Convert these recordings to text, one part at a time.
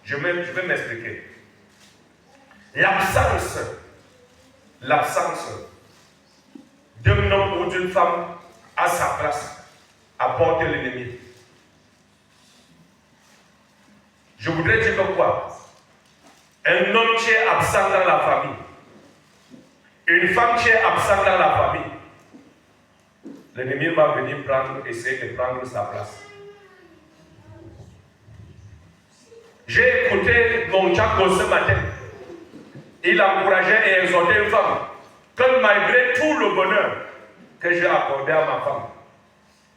Je vais m'expliquer. L'absence d'un homme ou d'une femme à sa place apporte l'ennemi. Je voudrais dire quoi? Un homme qui est absent dans la famille, une femme qui est absente dans la famille, l'ennemi va venir essayer de prendre sa place. J'ai écouté mon Tchako ce matin. Il encourageait et exhortait une femme que malgré tout le bonheur que j'ai accordé à ma femme,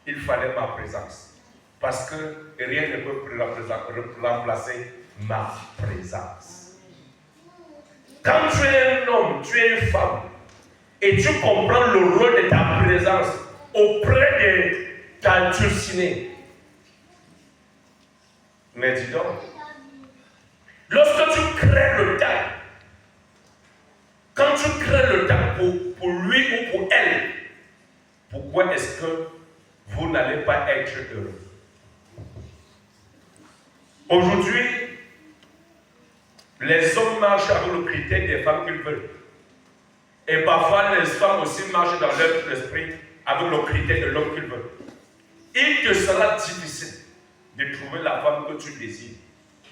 il fallait ma présence. Parce que rien ne peut remplacer ma présence. Quand tu es un homme, tu es une femme, et tu comprends le rôle de ta présence auprès de ta dulcinée. Mais dis donc, lorsque tu crées le temps, quand tu crées le temps pour lui ou pour elle, pourquoi est-ce que vous n'allez pas être heureux? Aujourd'hui, les hommes marchent avec le critère des femmes qu'ils veulent. Et parfois, les femmes aussi marchent dans leur esprit avec le critère de l'homme qu'ils veulent. Il te sera difficile de trouver la femme que tu désires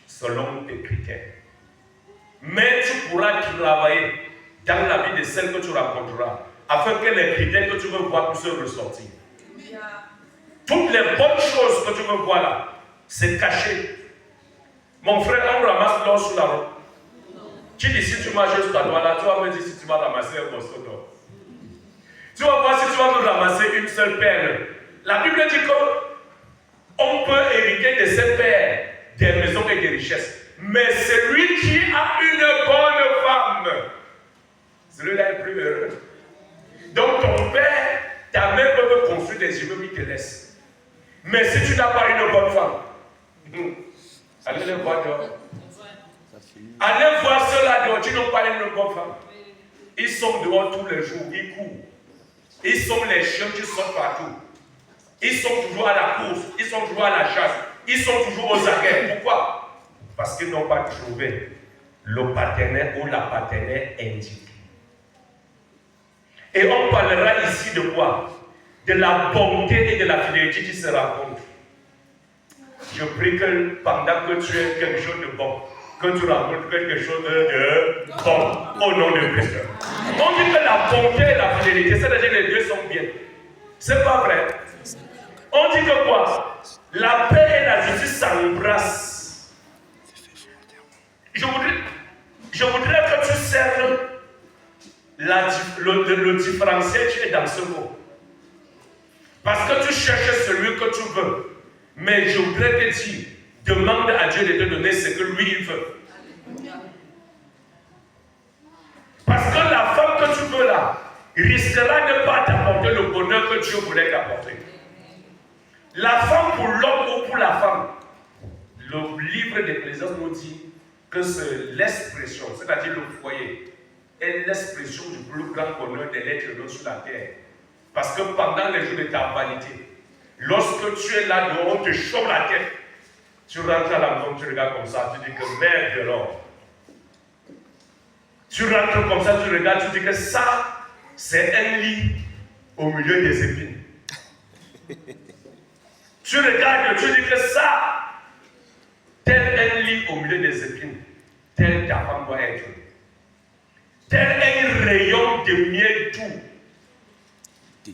selon tes critères. Mais tu pourras travailler dans la vie de celle que tu rencontreras afin que les critères que tu veux voir puissent ressortir. Toutes les bonnes choses que tu veux voir là, c'est caché. Mon frère, on ramasse l'or sur la route. Tu dis si tu marches sur ta doigt là, tu vas me dire si tu vas ramasser un morceau d'or. Tu vas voir si tu vas nous ramasser une seule perle. La Bible dit qu'on peut hériter de ces perles des maisons et des richesses. Mais celui qui a une bonne femme, celui-là est plus heureux. Donc ton père, ta mère peut construire des immeubles qui te laissent. Mais si tu n'as pas une bonne femme, allez les voir dehors. Allez voir ceux-là dehors qui n'ont pas une bonne femme. Ils sont dehors tous les jours, ils courent. Ils sont les chiens qui sortent partout. Ils sont toujours à la course, ils sont toujours à la chasse, ils sont toujours aux aguets. Pourquoi? Parce qu'ils n'ont pas trouvé le partenaire ou la partenaire indiquée. Et on parlera ici de quoi? De la bonté et de la fidélité qui se rencontrent. Je prie que pendant que tu aies quelque chose de bon, que tu rencontres quelque chose de bon, au nom de Christ. On dit que la bonté et la fidélité, c'est-à-dire que les deux sont bien. C'est pas vrai. On dit que quoi? La paix et la justice s'embrassent. Je voudrais que tu cernes le différentiel qui est dans ce mot. Parce que tu cherches celui que tu veux. Mais je voudrais te dire, demande à Dieu de te donner ce que lui il veut. Parce que la femme que tu veux là risquera de ne pas t'apporter le bonheur que Dieu voulait t'apporter. La femme pour l'homme ou pour la femme, le livre d'Ecclésiaste nous dit que c'est l'expression, c'est-à-dire le foyer, est l'expression du plus grand bonheur de l'être humain sur la terre. Parce que pendant les jours de ta vanité, lorsque tu es là dehors, on te chauffe la tête, tu rentres à la maison, tu regardes comme ça, tu dis que merde alors. Tu rentres comme ça, tu regardes, tu dis que ça, c'est un lit au milieu des épines. Tu regardes, tu dis que ça, tel un lit au milieu des épines, tel ta femme doit être. Tel un rayon de miel doux.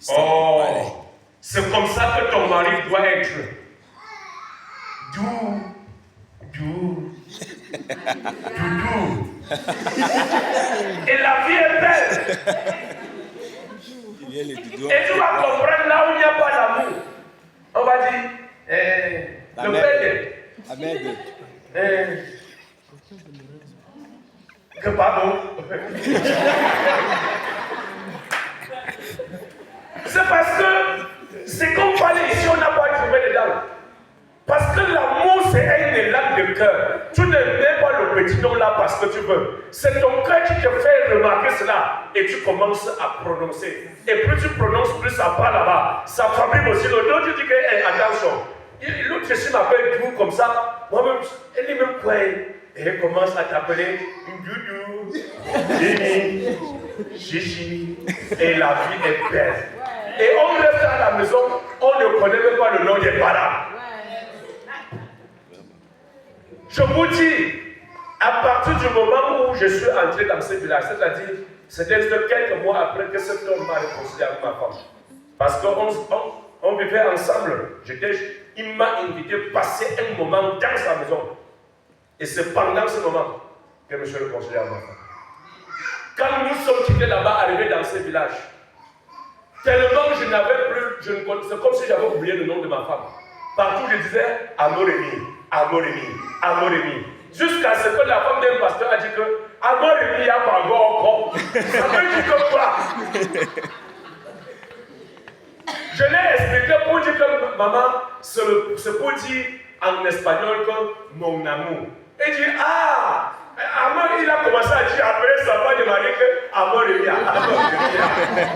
Oh, c'est comme ça que ton mari doit être. Doux, doux, doux. Et la vie est belle. Et tu vas comprendre là où il n'y a pas d'amour. On va dire, le père. Amen. Que pardon. C'est parce que c'est comme parler ici, on n'a pas trouvé dedans. Parce que l'amour, c'est un élan de cœur. Tu ne mets pas le petit nom là parce que tu veux. C'est ton cœur qui te fait remarquer cela. Et tu commences à prononcer. Et plus tu prononces, plus ça part là-bas. Ça fabrique aussi le dos. Tu dis que, hey, attention, L'autre ici m'appelle tout comme ça. Moi-même, elle est même quoi? Et elle commence à t'appeler Doudou, Dini, Chichi. Et la vie est belle. Et on reste à la maison, on ne connaît même pas le nom des parents. Je vous dis, à partir du moment où je suis entré dans ce village, c'est-à-dire, c'était quelques mois après que cet homme m'a réconcilié avec ma femme. Parce qu'on vivait ensemble. Il m'a invité à passer un moment dans sa maison. Et c'est pendant ce moment que je me suis réconcilié avec ma femme. Quand nous sommes quittés là-bas, arrivés dans ce village, tellement je n'avais plus, c'est comme si j'avais oublié le nom de ma femme. Partout je disais Amorémi, Amorémi, Amorémi. Jusqu'à ce que la femme d'un pasteur a dit que Amorémi, il y a pas encore. Ça veut dire que quoi? Je l'ai expliqué pour dire que maman, c'est pour dire en espagnol que mon amour. Et dit, ah, Amor, il a commencé à dire après sa femme de Marie que Amorémi, Amorémi.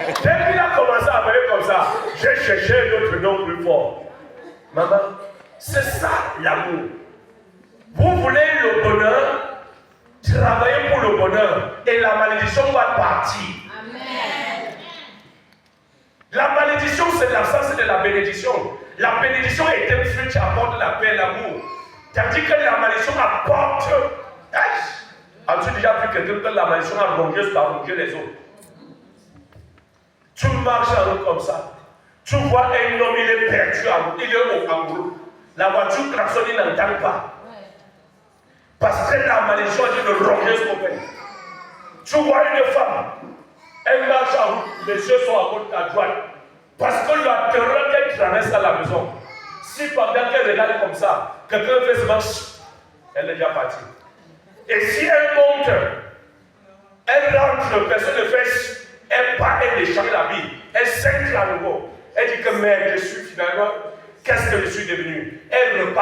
Dès qu'il a commencé à parler comme ça, j'ai cherché un autre nom plus fort. Maman, c'est ça l'amour. Vous voulez le bonheur, travaillez pour le bonheur et la malédiction va partir. Amen. La malédiction, c'est l'absence de la bénédiction. La bénédiction est un fruit qui apporte la paix et l'amour. Tandis que la malédiction apporte. As-tu déjà vu quelqu'un que la malédiction a rongé, ça a rongé les autres? Tu marches en route comme ça. Tu vois un homme, il est perdu en route, il est en route. La voiture klaxonne, il n'entend pas. Parce que la malédiction a dit de ronger son père. Tu vois une femme, elle marche en route, les yeux sont à côté à droite. Parce que la terreur qu'elle traverse à la maison, si pendant qu'elle regarde comme ça, quelqu'un fait ce elle est déjà partie. Et si elle monte, elle rentre, personne ne fait, elle part, elle déchange la vie, elle s'inquiète à nouveau. Elle dit que merde, je suis finalement, qu'est-ce que je suis devenu? Elle repart.